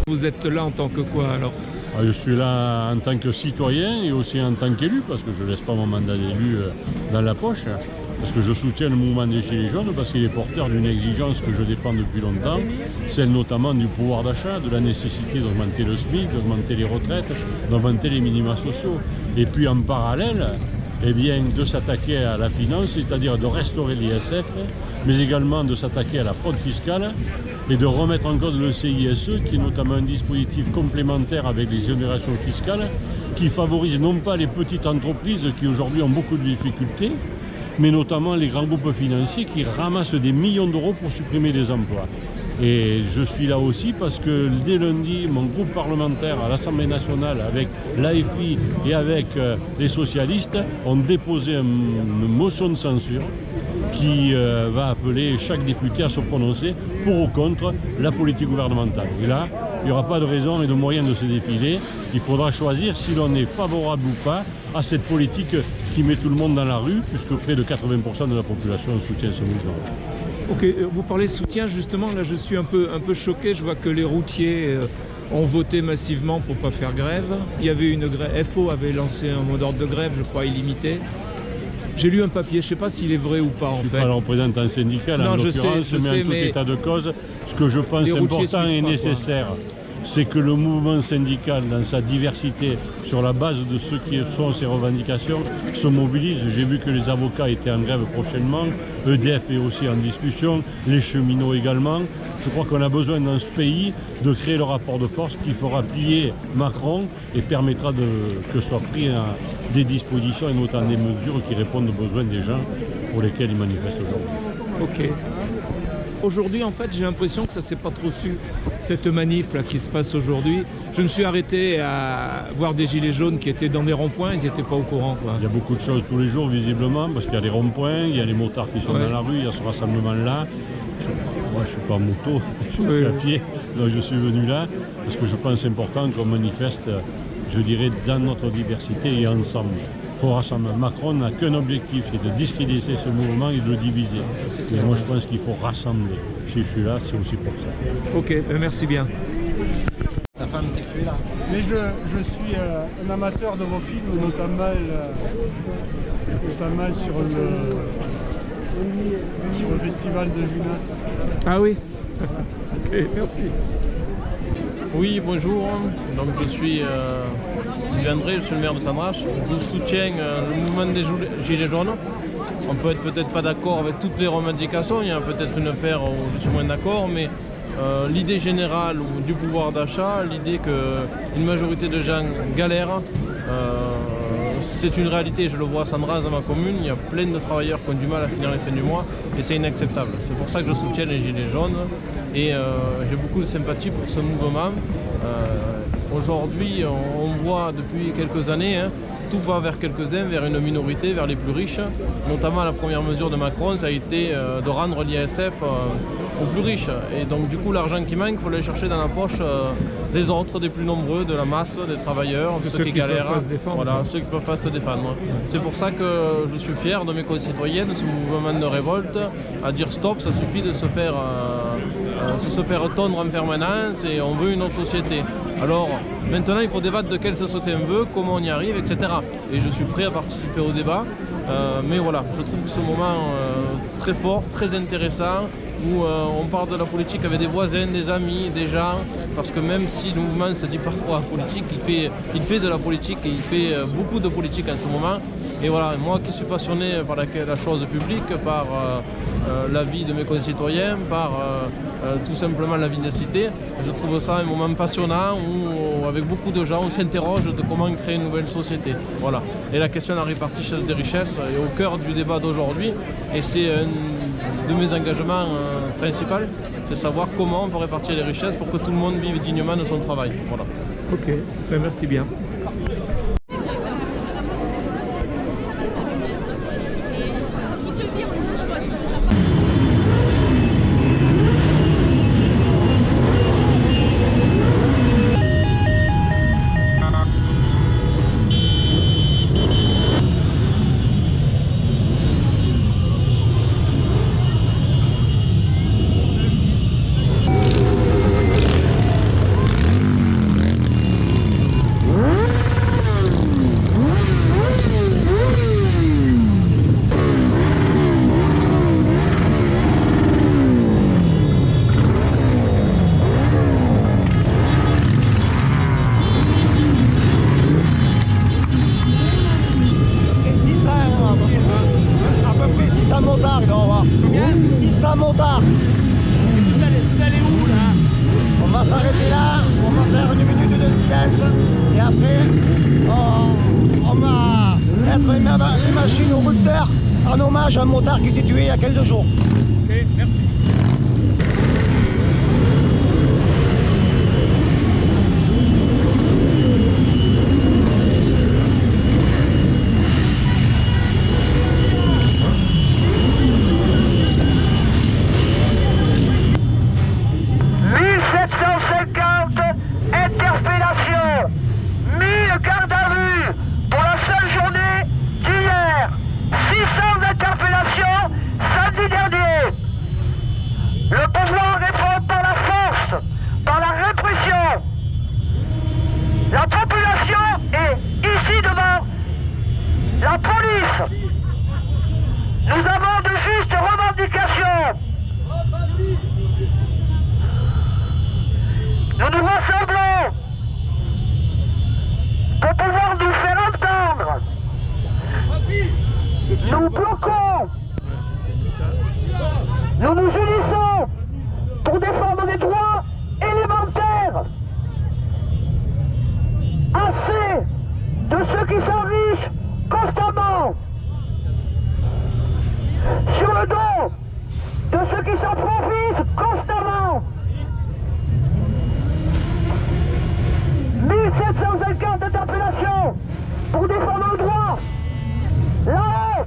Vous êtes là en tant que quoi alors? Je suis là en tant que citoyen et aussi en tant qu'élu, parce que je ne laisse pas mon mandat d'élu dans la poche, parce que je soutiens le mouvement des Gilets jaunes, parce qu'il est porteur d'une exigence que je défends depuis longtemps, celle notamment du pouvoir d'achat, de la nécessité d'augmenter le SMIC, d'augmenter les retraites, d'augmenter les minima sociaux. Et puis en parallèle, eh bien, de s'attaquer à la finance, c'est-à-dire de restaurer l'ISF, mais également de s'attaquer à la fraude fiscale et de remettre en cause le CISE, qui est notamment un dispositif complémentaire avec les exonérations fiscales, qui favorise non pas les petites entreprises qui aujourd'hui ont beaucoup de difficultés, mais notamment les grands groupes financiers qui ramassent des millions d'euros pour supprimer des emplois. Et je suis là aussi parce que dès lundi, mon groupe parlementaire à l'Assemblée nationale avec l'AFI et avec les socialistes ont déposé une motion de censure qui va appeler chaque député à se prononcer pour ou contre la politique gouvernementale. Et là, il n'y aura pas de raison et de moyen de se défiler. Il faudra choisir si l'on est favorable ou pas à cette politique qui met tout le monde dans la rue, puisque près de 80% de la population soutient ce mouvement. Ok, vous parlez de soutien justement, là je suis un peu choqué, je vois que les routiers ont voté massivement pour ne pas faire grève. Il y avait une grève, FO avait lancé un mot d'ordre de grève, je crois illimité. J'ai lu un papier, je ne sais pas s'il est vrai ou pas en fait. Je ne suis pas le représentant syndical en l'occurrence, mais en tout état de cause, ce que je pense important et nécessaire, c'est que le mouvement syndical, dans sa diversité, sur la base de ce qui sont ses revendications, se mobilise. J'ai vu que les avocats étaient en grève prochainement, EDF est aussi en discussion, les cheminots également. Je crois qu'on a besoin dans ce pays de créer le rapport de force qui fera plier Macron et permettra que soient prises des dispositions et notamment des mesures qui répondent aux besoins des gens pour lesquels ils manifestent aujourd'hui. Ok. Aujourd'hui, en fait, j'ai l'impression que ça ne s'est pas trop su, cette manif là, qui se passe aujourd'hui. Je me suis arrêté à voir des gilets jaunes qui étaient dans des ronds-points, ils n'étaient pas au courant, quoi. Il y a beaucoup de choses tous les jours, visiblement, parce qu'il y a les ronds-points, il y a les motards qui sont dans la rue, il y a ce rassemblement-là. Moi, je ne suis pas en moto, je suis à pied, donc je suis venu là, parce que je pense important qu'on manifeste, je dirais, dans notre diversité et ensemble. Macron n'a qu'un objectif, c'est de discréditer ce mouvement et de le diviser. Et moi je pense qu'il faut rassembler. Si je suis là, c'est aussi pour ça. Ok, merci bien. Ta femme sait que tu es là. Mais je suis un amateur de vos films, notamment sur le festival de Junas. Ah oui. Ok, merci. Oui, bonjour. Donc je suis Sylvain Drey, je suis le maire de Sandrache. Je soutiens le mouvement des Gilets jaunes. On peut être peut-être pas d'accord avec toutes les revendications, il y a peut-être une paire où je suis moins d'accord, mais l'idée générale du pouvoir d'achat, l'idée qu'une majorité de gens galèrent, c'est une réalité. Je le vois à Sandrache, dans ma commune, il y a plein de travailleurs qui ont du mal à finir les fins du mois et c'est inacceptable. C'est pour ça que je soutiens les Gilets jaunes et j'ai beaucoup de sympathie pour ce mouvement. Aujourd'hui, on voit depuis quelques années, tout va vers quelques-uns, vers une minorité, vers les plus riches. Notamment la première mesure de Macron, ça a été de rendre l'ISF aux plus riches. Et donc du coup, l'argent qui manque, il faut aller chercher dans la poche des autres, des plus nombreux, de la masse, des travailleurs, de ceux qui galèrent. Voilà, ceux qui ne peuvent pas se défendre. C'est pour ça que je suis fier de mes concitoyens, de ce mouvement de révolte, à dire stop, ça suffit de se faire tondre en permanence et on veut une autre société. Alors maintenant il faut débattre de quelle société on veut, comment on y arrive, etc. Et je suis prêt à participer au débat. Mais voilà, je trouve que ce moment très fort, très intéressant, où on parle de la politique avec des voisins, des amis, des gens, parce que même si le mouvement se dit parfois politique, il fait de la politique et il fait beaucoup de politique en ce moment. Et voilà, moi qui suis passionné par la chose publique, par la vie de mes concitoyens, par tout simplement la vie de la cité, je trouve ça un moment passionnant où avec beaucoup de gens on s'interroge de comment créer une nouvelle société. Voilà. Et la question de la répartition des richesses est au cœur du débat d'aujourd'hui et c'est un de mes engagements principaux, c'est savoir comment on peut répartir les richesses pour que tout le monde vive dignement de son travail. Voilà. Ok, merci bien. les machines aux roues de terre en hommage à un motard qui s'est tué il y a quelques jours. Ok, merci. Interpellation, 1000 gardes à vue pour la seule journée d'hier, 600 interpellations samedi dernier. Le pouvoir répond par la force, par la répression. La population est ici devant la police. Nous avons de justes revendications. Nous nous rassemblons pour pouvoir nous faire entendre. Nous bloquons. Nous nous unissons pour défendre les droits élémentaires. Assez de ceux qui s'enrichissent constamment sur le dos de ceux qui s'en profitent constamment. 1750 interpellations pour défendre nos droits. Là-haut,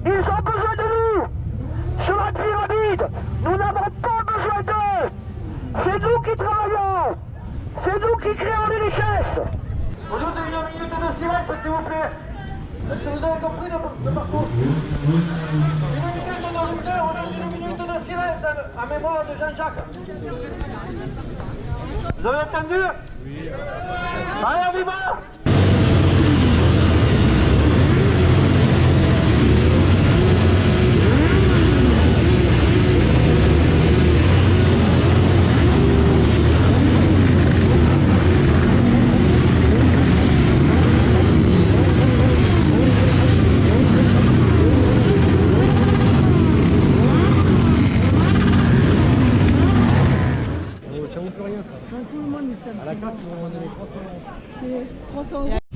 ils ont besoin de nous. Sur la pyramide, nous n'avons pas besoin d'eux. C'est nous qui travaillons. C'est nous qui créons les richesses. Au lieu d'une minute de silence, s'il vous plaît. Est-ce que vous avez compris le parcours? Une minute de hauteur, au lieu d'une minute de silence à mémoire de Jean-Jacques. Vous avez entendu? Oui. Allez, on y va! Ça vaut plus rien ça. Tout le monde est À la classe, ils vont demander les 300. 300 €.